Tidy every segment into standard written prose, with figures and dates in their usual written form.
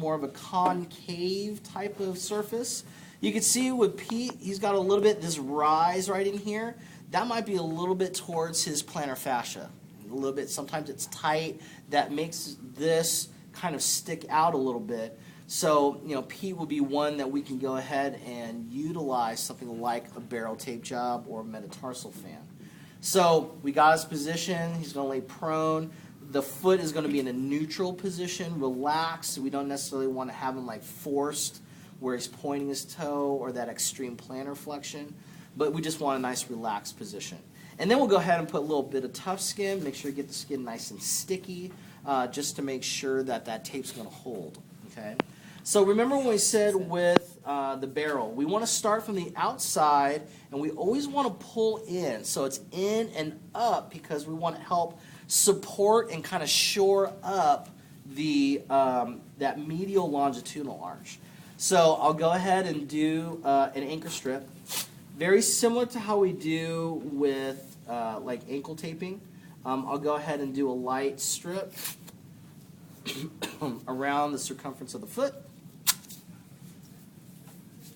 more of a concave type of surface. You can see with Pete, he's got a little bit this rise right in here. That might be a little bit towards his plantar fascia. A little bit, sometimes it's tight. That makes this kind of stick out a little bit. So, you know, Pete would be one that we can go ahead and utilize something like a barrel tape job or a metatarsal fan. So we got his position. He's going to lay prone. The foot is going to be in a neutral position, relaxed. We don't necessarily want to have him like forced where he's pointing his toe or that extreme plantar flexion, but we just want a nice relaxed position. And then we'll go ahead and put a little bit of tough skin, make sure you get the skin nice and sticky, just to make sure that that tape's going to hold. Okay. So remember when we said with the barrel, we want to start from the outside, and we always want to pull in. So it's in and up because we want to help support and kind of shore up the that medial longitudinal arch. So I'll go ahead and do an anchor strip, very similar to how we do with like ankle taping. I'll go ahead and do a light strip around the circumference of the foot.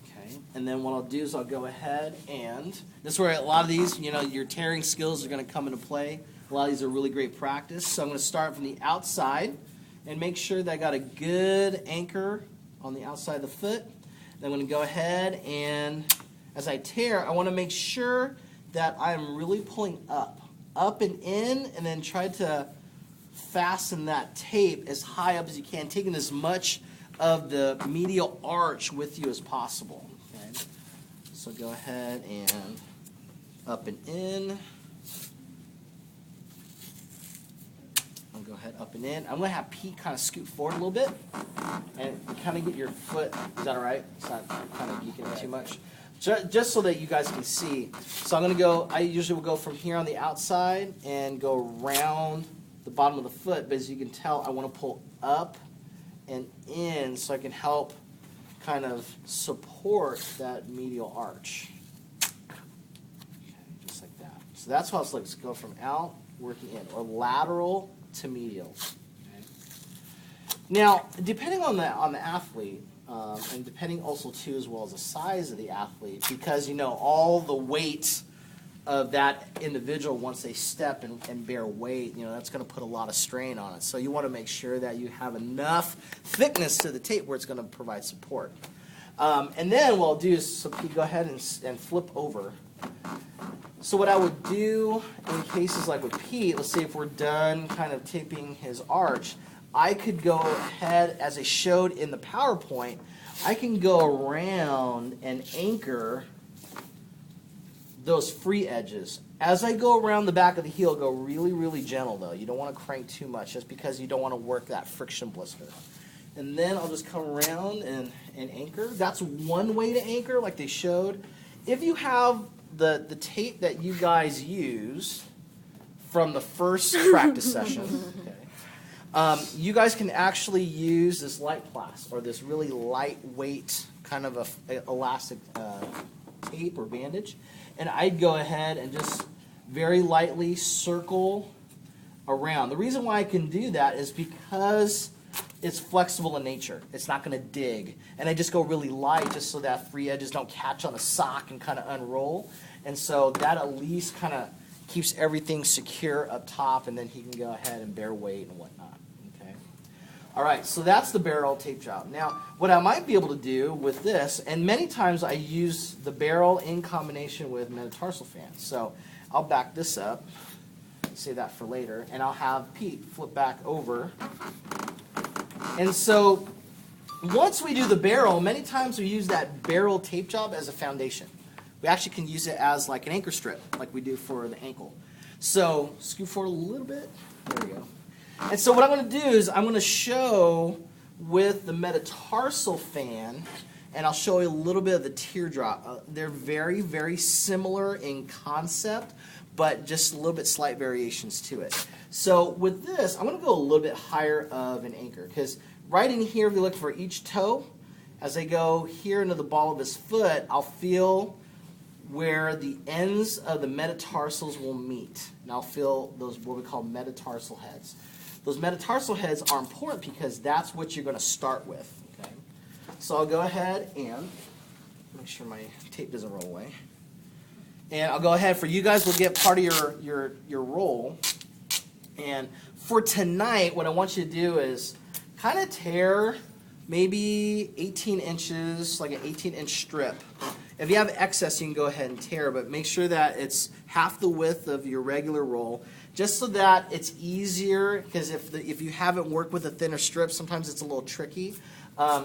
Okay, and then what I'll do is I'll go ahead and, this is where a lot of these, you know, your tearing skills are going to come into play. A lot of these are really great practice. So I'm going to start from the outside and make sure that I got a good anchor on the outside of the foot. Then I'm going to go ahead and, as I tear, I want to make sure that I'm really pulling up and in, and then try to fasten that tape as high up as you can, taking as much of the medial arch with you as possible. Okay? So go ahead and up and in. I'll go ahead up and in. I'm going to have Pete kind of scoot forward a little bit and kind of get your foot. Is that all right? It's not kind of geeking it too much. Just so that you guys can see. So I'm going to go, I usually will go from here on the outside and go around the bottom of the foot. But as you can tell, I want to pull up and in so I can help kind of support that medial arch. Okay, just like that. So that's how it's like. Go from out, working in, or lateral to medial. Okay. Now, depending on the athlete, and depending also too as well as the size of the athlete, because you know all the weight of that individual once they step and bear weight, you know that's going to put a lot of strain on it. So you want to make sure that you have enough thickness to the tape where it's going to provide support. And then what I'll do is, so you go ahead and flip over. So what I would do in cases like with Pete, let's say if we're done kind of taping his arch, I could go ahead, as I showed in the PowerPoint, I can go around and anchor those free edges. As I go around the back of the heel, go really, really gentle though. You don't want to crank too much just because you don't want to work that friction blister. And then I'll just come around and anchor. That's one way to anchor like they showed. If you have the tape that you guys used from the first practice session, okay, you guys can actually use this light plast or this really lightweight kind of a elastic tape or bandage, and I'd go ahead and just very lightly circle around. The reason why I can do that is because it's flexible in nature. It's not going to dig. And I just go really light just so that free edges don't catch on the sock and kind of unroll. And so that at least kind of keeps everything secure up top, and then he can go ahead and bear weight and whatnot. Okay. All right, so that's the barrel tape job. Now, what I might be able to do with this, and many times I use the barrel in combination with metatarsal fans. So I'll back this up, save that for later, and I'll have Pete flip back over. And so once we do the barrel, many times we use that barrel tape job as a foundation. We actually can use it as like an anchor strip, like we do for the ankle. So scoot forward a little bit. There we go. And so what I'm going to do is I'm going to show with the metatarsal fan, and I'll show you a little bit of the teardrop. They're very, very similar in concept, but just a little bit slight variations to it. So with this, I'm going to go a little bit higher of an anchor, because right in here, if you look for each toe, as I go here into the ball of his foot, I'll feel where the ends of the metatarsals will meet. And I'll feel those what we call metatarsal heads. those metatarsal heads are important because that's what you're going to start with. Okay? So I'll go ahead and make sure my tape doesn't roll away. And I'll go ahead, for you guys, we'll get part of your roll. And for tonight, what I want you to do is kind of tear maybe 18 inches, like an 18-inch strip. If you have excess, you can go ahead and tear, but make sure that it's half the width of your regular roll, just so that it's easier, because if you haven't worked with a thinner strip, sometimes it's a little tricky.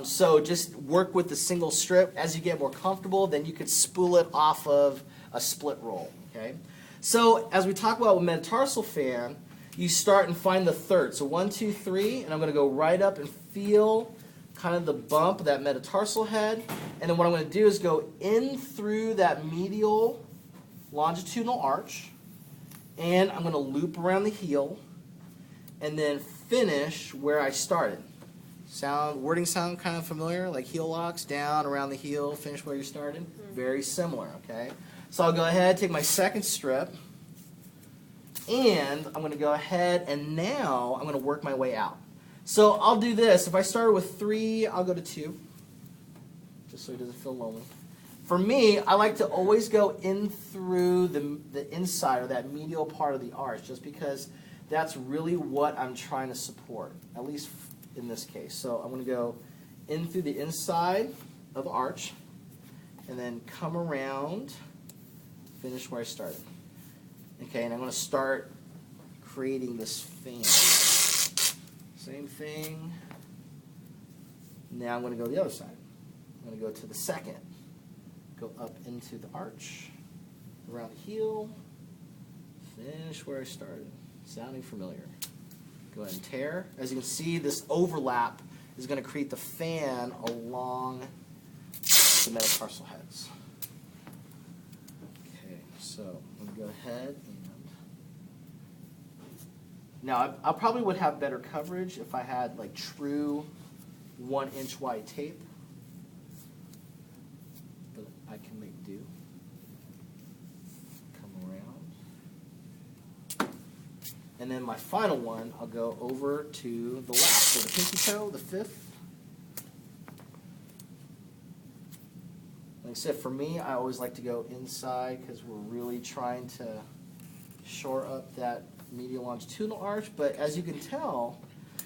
So just work with the single strip. As you get more comfortable, then you could spool it off of a split roll. Okay. So as we talk about with metatarsal fan, you start and find the third. So 1, 2, 3, and I'm going to go right up and feel kind of the bump of that metatarsal head. And then what I'm going to do is go in through that medial longitudinal arch, and I'm going to loop around the heel, and then finish where I started. Wording sound kind of familiar? Like heel locks, down, around the heel, finish where you started? Very similar, okay? So I'll go ahead, take my second strip, and I'm going to go ahead, and now I'm going to work my way out. So I'll do this. If I started with 3, I'll go to 2, just so it doesn't feel lonely. For me, I like to always go in through the inside, or that medial part of the arch, just because that's really what I'm trying to support, at least in this case. So I'm going to go in through the inside of the arch, and then come around, finish where I started. Okay, and I'm going to start creating this fan. Same thing. Now I'm going to go the other side. I'm going to go to the second. Go up into the arch, around the heel, finish where I started. Sounding familiar. Go ahead and tear. As you can see, this overlap is going to create the fan along the metatarsal heads. Okay, so I'm going to go ahead and... Now, I probably would have better coverage if I had like true 1-inch wide tape, but I can make do. Come around. And then my final one, I'll go over to the left. So the pinky toe, the 5th. Like I said, for me, I always like to go inside because we're really trying to shore up that medial longitudinal arch. But as you can tell,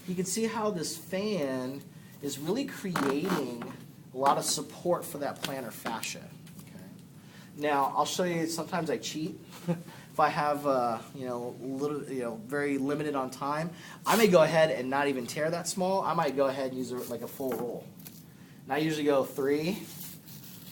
you can see how this fan is really creating a lot of support for that plantar fascia. Okay. Now I'll show you. Sometimes I cheat. If I have very limited on time, I may go ahead and not even tear that small. I might go ahead and use like a full roll. And I usually go 3.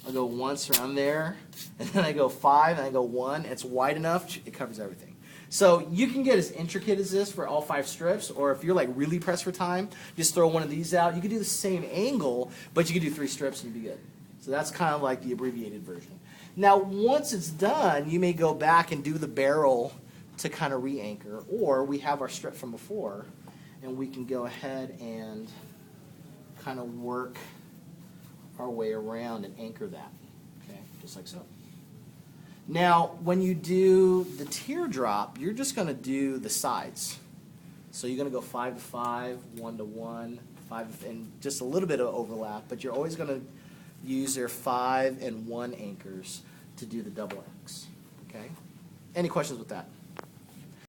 I'll go once around there, and then I go 5, and I go 1. It's wide enough; it covers everything. So you can get as intricate as this for all 5 strips, or if you're like really pressed for time, just throw one of these out. You can do the same angle, but you can do 3 strips and you'd be good. So that's kind of like the abbreviated version. Now, once it's done, you may go back and do the barrel to kind of re-anchor, or we have our strip from before, and we can go ahead and kind of work our way around and anchor that, okay, just like so. Now, when you do the teardrop, you're just going to do the sides. So you're going to go 5 to 5, 1 to 1, 5, and just a little bit of overlap, but you're always going to use your 5 and 1 anchors to do the double X. Okay? Any questions with that?